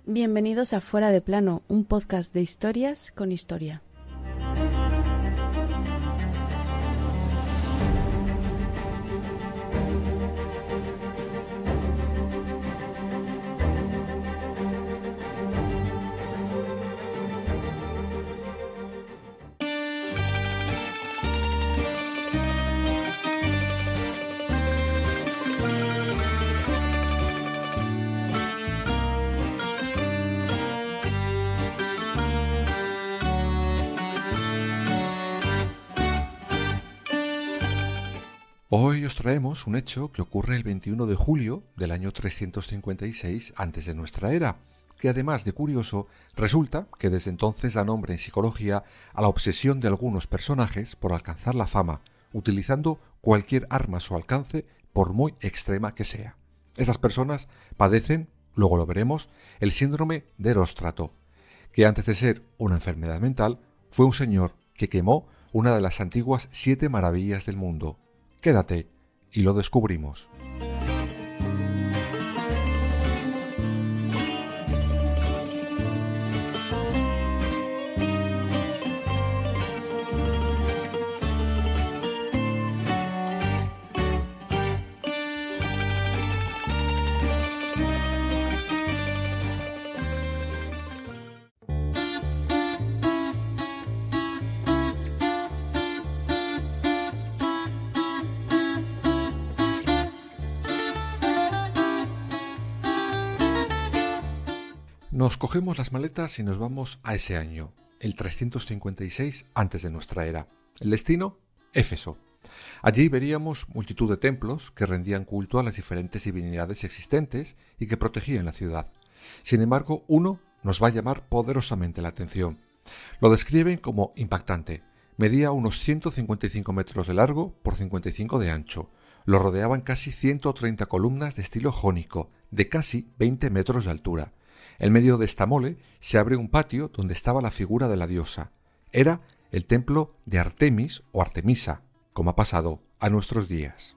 Bienvenidos a Fuera de Plano, un podcast de historias con historia. Hoy os traemos un hecho que ocurre el 21 de julio del año 356 antes de nuestra era, que además de curioso, resulta que desde entonces da nombre en psicología a la obsesión de algunos personajes por alcanzar la fama, utilizando cualquier arma a su alcance, por muy extrema que sea. Estas personas padecen, luego lo veremos, el síndrome de Eróstrato, que antes de ser una enfermedad mental, fue un señor que quemó una de las antiguas 7 maravillas del mundo. Quédate y lo descubrimos. Nos cogemos las maletas y nos vamos a ese año, el 356 antes de nuestra era. El destino, Éfeso. Allí veríamos multitud de templos que rendían culto a las diferentes divinidades existentes y que protegían la ciudad. Sin embargo, uno nos va a llamar poderosamente la atención. Lo describen como impactante. Medía unos 155 metros de largo por 55 de ancho. Lo rodeaban casi 130 columnas de estilo jónico, de casi 20 metros de altura. En medio de esta mole se abre un patio donde estaba la figura de la diosa. Era el templo de Artemis o Artemisa, como ha pasado a nuestros días.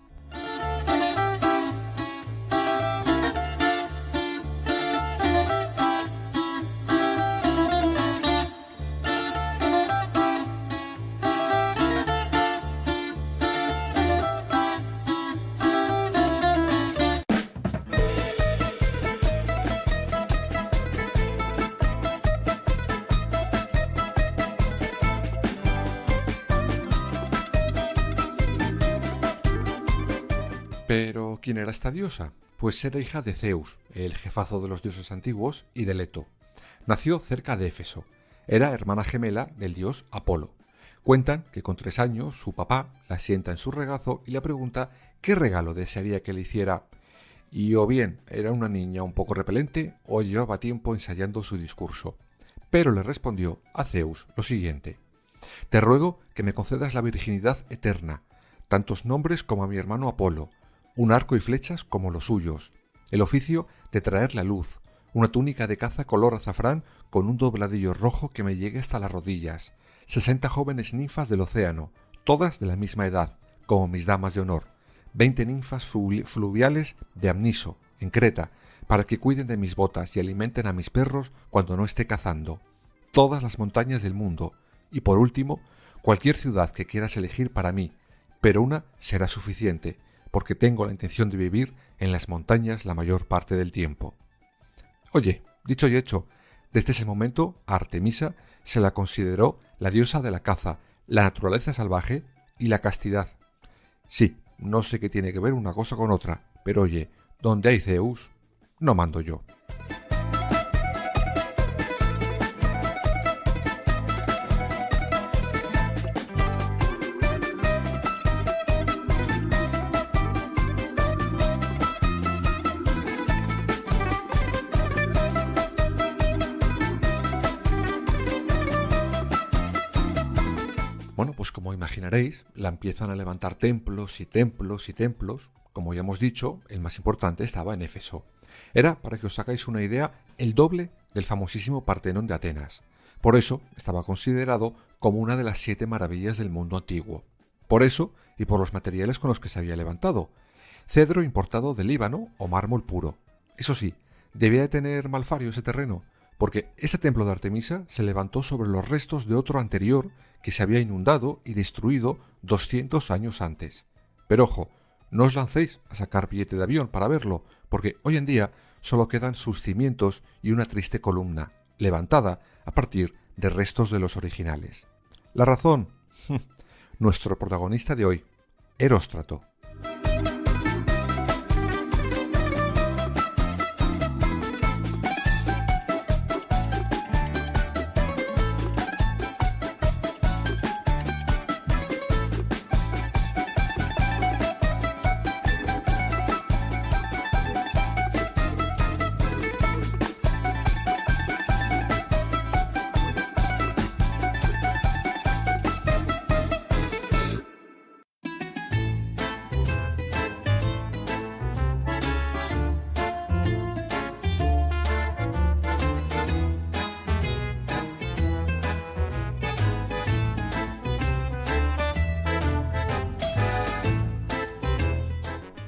Pero, ¿quién era esta diosa? Pues era hija de Zeus, el jefazo de los dioses antiguos, y de Leto. Nació cerca de Éfeso. Era hermana gemela del dios Apolo. Cuentan que con 3 años su papá la sienta en su regazo y le pregunta qué regalo desearía que le hiciera. Y o bien era una niña un poco repelente o llevaba tiempo ensayando su discurso. Pero le respondió a Zeus lo siguiente: «Te ruego que me concedas la virginidad eterna, tantos nombres como a mi hermano Apolo, un arco y flechas como los suyos, el oficio de traer la luz, una túnica de caza color azafrán con un dobladillo rojo que me llegue hasta las rodillas, 60 jóvenes ninfas del océano, todas de la misma edad, como mis damas de honor, 20 ninfas fluviales de Amniso, en Creta, para que cuiden de mis botas y alimenten a mis perros cuando no esté cazando, todas las montañas del mundo, y por último, cualquier ciudad que quieras elegir para mí, pero una será suficiente, porque tengo la intención de vivir en las montañas la mayor parte del tiempo». Oye, dicho y hecho, desde ese momento a Artemisa se la consideró la diosa de la caza, la naturaleza salvaje y la castidad. Sí, no sé qué tiene que ver una cosa con otra, pero oye, donde hay Zeus, no mando yo. Bueno, pues como imaginaréis, la empiezan a levantar templos y templos y templos. Como ya hemos dicho, el más importante estaba en Éfeso. Era, para que os hagáis una idea, el doble del famosísimo Partenón de Atenas. Por eso estaba considerado como una de las 7 maravillas del mundo antiguo. Por eso y por los materiales con los que se había levantado. Cedro importado del Líbano o mármol puro. Eso sí, Debía de tener malfario ese terreno, porque este templo de Artemisa se levantó sobre los restos de otro anterior que se había inundado y destruido 200 años antes. Pero ojo, no os lancéis a sacar billete de avión para verlo, porque hoy en día solo quedan sus cimientos y una triste columna, levantada a partir de restos de los originales. La razón, nuestro protagonista de hoy, Eróstrato.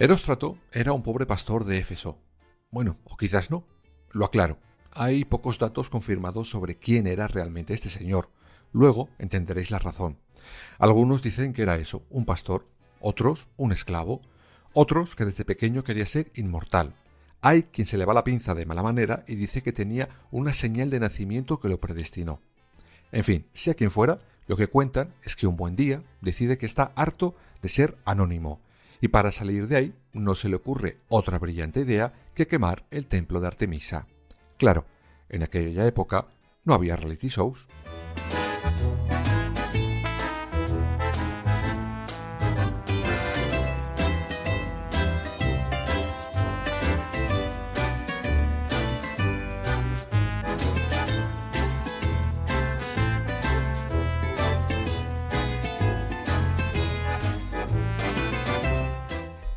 Eróstrato era un pobre pastor de Éfeso. Bueno, o quizás no. Lo aclaro. Hay pocos datos confirmados sobre quién era realmente este señor. Luego entenderéis la razón. Algunos dicen que era eso, un pastor. Otros, un esclavo. Otros, que desde pequeño quería ser inmortal. Hay quien se le va la pinza de mala manera y dice que tenía una señal de nacimiento que lo predestinó. En fin, sea quien fuera, lo que cuentan es que un buen día decide que está harto de ser anónimo. Y para salir de ahí no se le ocurre otra brillante idea que quemar el templo de Artemisa. Claro, en aquella época no había reality shows.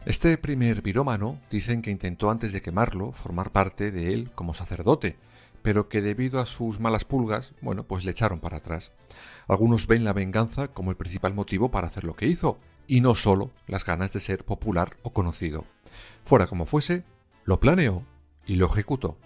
Este primer pirómano dicen que intentó antes de quemarlo formar parte de él como sacerdote, pero que debido a sus malas pulgas, pues le echaron para atrás. Algunos ven la venganza como el principal motivo para hacer lo que hizo, y no solo las ganas de ser popular o conocido. Fuera como fuese, lo planeó y lo ejecutó.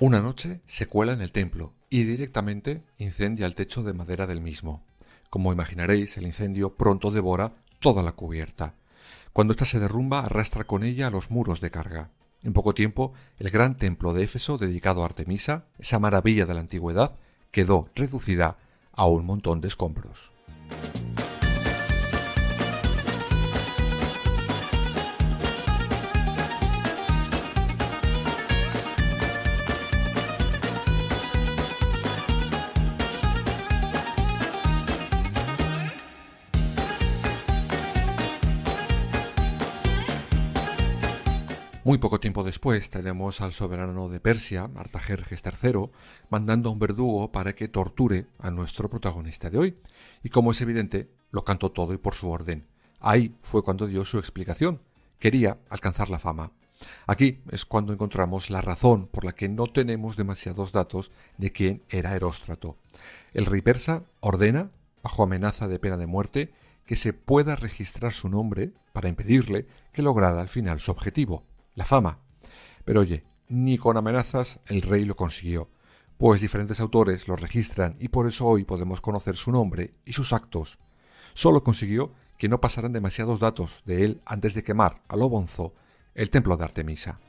Una noche se cuela en el templo y directamente incendia el techo de madera del mismo. Como imaginaréis, el incendio pronto devora toda la cubierta. Cuando ésta se derrumba, arrastra con ella los muros de carga. En poco tiempo, el gran templo de Éfeso dedicado a Artemisa, esa maravilla de la antigüedad, quedó reducida a un montón de escombros. Muy poco tiempo después tenemos al soberano de Persia, Artajerjes III, mandando a un verdugo para que torture a nuestro protagonista de hoy. Y como es evidente, lo cantó todo y por su orden. Ahí fue cuando dio su explicación. Quería alcanzar la fama. Aquí es cuando encontramos la razón por la que no tenemos demasiados datos de quién era Eróstrato. El rey persa ordena, bajo amenaza de pena de muerte, que se pueda registrar su nombre para impedirle que lograra al final su objetivo, la fama. Pero oye, ni con amenazas el rey lo consiguió, pues diferentes autores lo registran y por eso hoy podemos conocer su nombre y sus actos. Solo consiguió que no pasaran demasiados datos de él antes de quemar a lo bonzo el templo de Artemisa.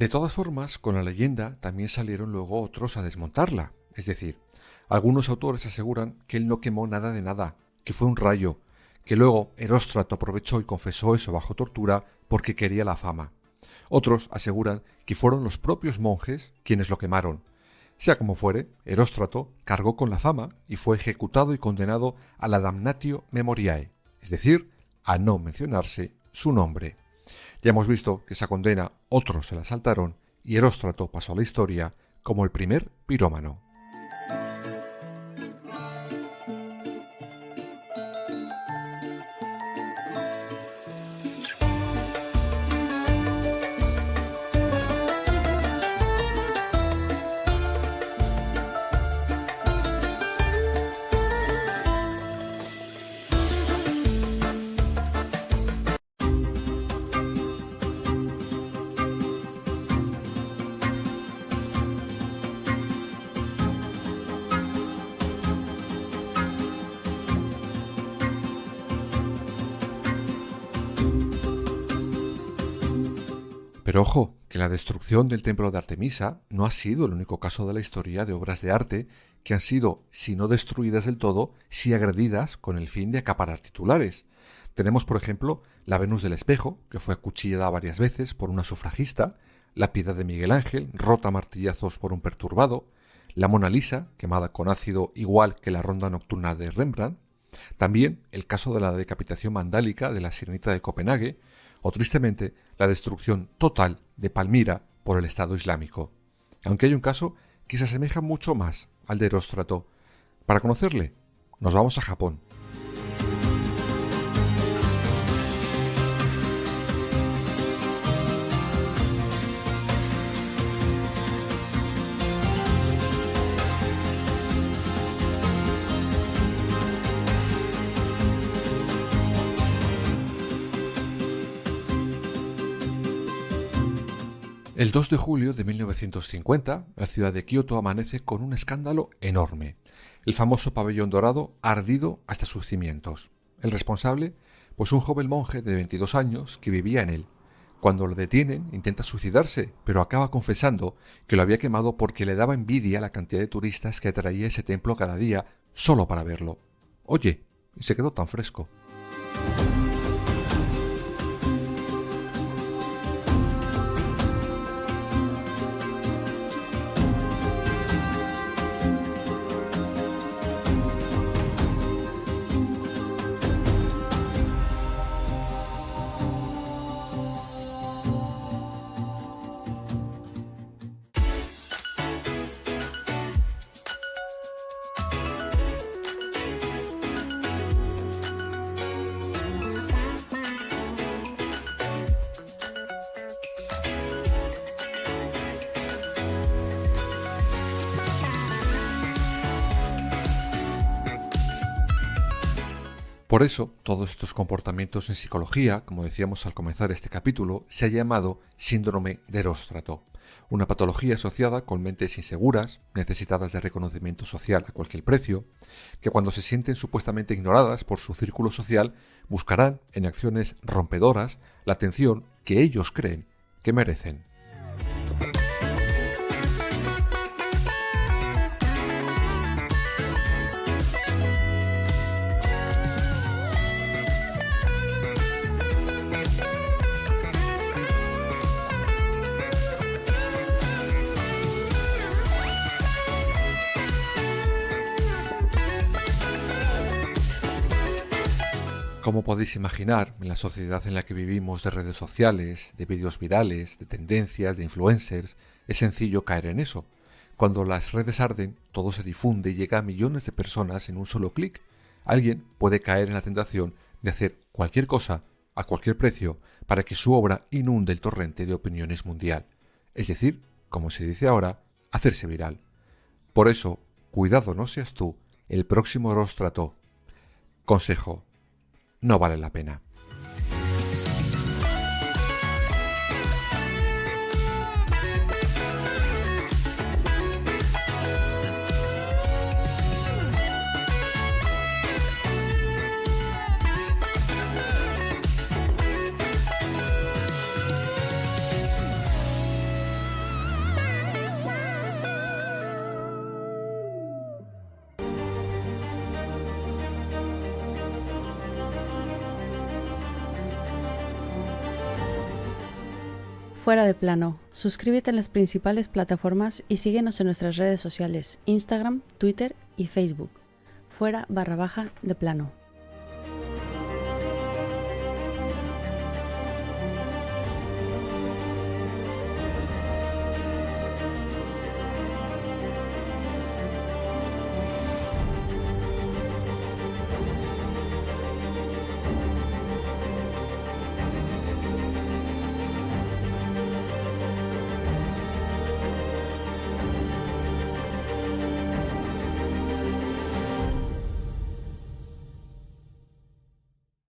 De todas formas, con la leyenda también salieron luego otros a desmontarla. Es decir, algunos autores aseguran que él no quemó nada de nada, que fue un rayo, que luego Heróstrato aprovechó y confesó eso bajo tortura porque quería la fama. Otros aseguran que fueron los propios monjes quienes lo quemaron. Sea como fuere, Heróstrato cargó con la fama y fue ejecutado y condenado a la damnatio memoriae, es decir, a no mencionarse su nombre. Ya hemos visto que esa condena otros se la saltaron y Heróstrato pasó a la historia como el primer pirómano. Pero ojo, que la destrucción del templo de Artemisa no ha sido el único caso de la historia de obras de arte que han sido, si no destruidas del todo, sí agredidas con el fin de acaparar titulares. Tenemos, por ejemplo, la Venus del Espejo, que fue acuchillada varias veces por una sufragista, la Piedad de Miguel Ángel, rota a martillazos por un perturbado, la Mona Lisa, quemada con ácido igual que la Ronda Nocturna de Rembrandt, también el caso de la decapitación vandálica de la Sirenita de Copenhague, o tristemente la destrucción total de Palmira por el Estado Islámico. Aunque hay un caso que se asemeja mucho más al de Heróstrato. Para conocerle, nos vamos a Japón. El 2 de julio de 1950, la ciudad de Kioto amanece con un escándalo enorme. El famoso pabellón dorado ha ardido hasta sus cimientos. El responsable, pues un joven monje de 22 años que vivía en él. Cuando lo detienen, intenta suicidarse, pero acaba confesando que lo había quemado porque le daba envidia la cantidad de turistas que atraía ese templo cada día solo para verlo. Oye, y se quedó tan fresco. Por eso, todos estos comportamientos en psicología, como decíamos al comenzar este capítulo, se ha llamado síndrome de Heróstrato, una patología asociada con mentes inseguras, necesitadas de reconocimiento social a cualquier precio, que cuando se sienten supuestamente ignoradas por su círculo social, buscarán en acciones rompedoras la atención que ellos creen que merecen. Como podéis imaginar, en la sociedad en la que vivimos de redes sociales, de vídeos virales, de tendencias, de influencers, es sencillo caer en eso. Cuando las redes arden, todo se difunde y llega a millones de personas en un solo clic. Alguien puede caer en la tentación de hacer cualquier cosa, a cualquier precio, para que su obra inunde el torrente de opiniones mundial. Es decir, como se dice ahora, hacerse viral. Por eso, cuidado no seas tú el próximo Heróstrato. Consejo: no vale la pena. Fuera de plano. Suscríbete en las principales plataformas y síguenos en nuestras redes sociales, Instagram, Twitter y Facebook. Fuera _de plano.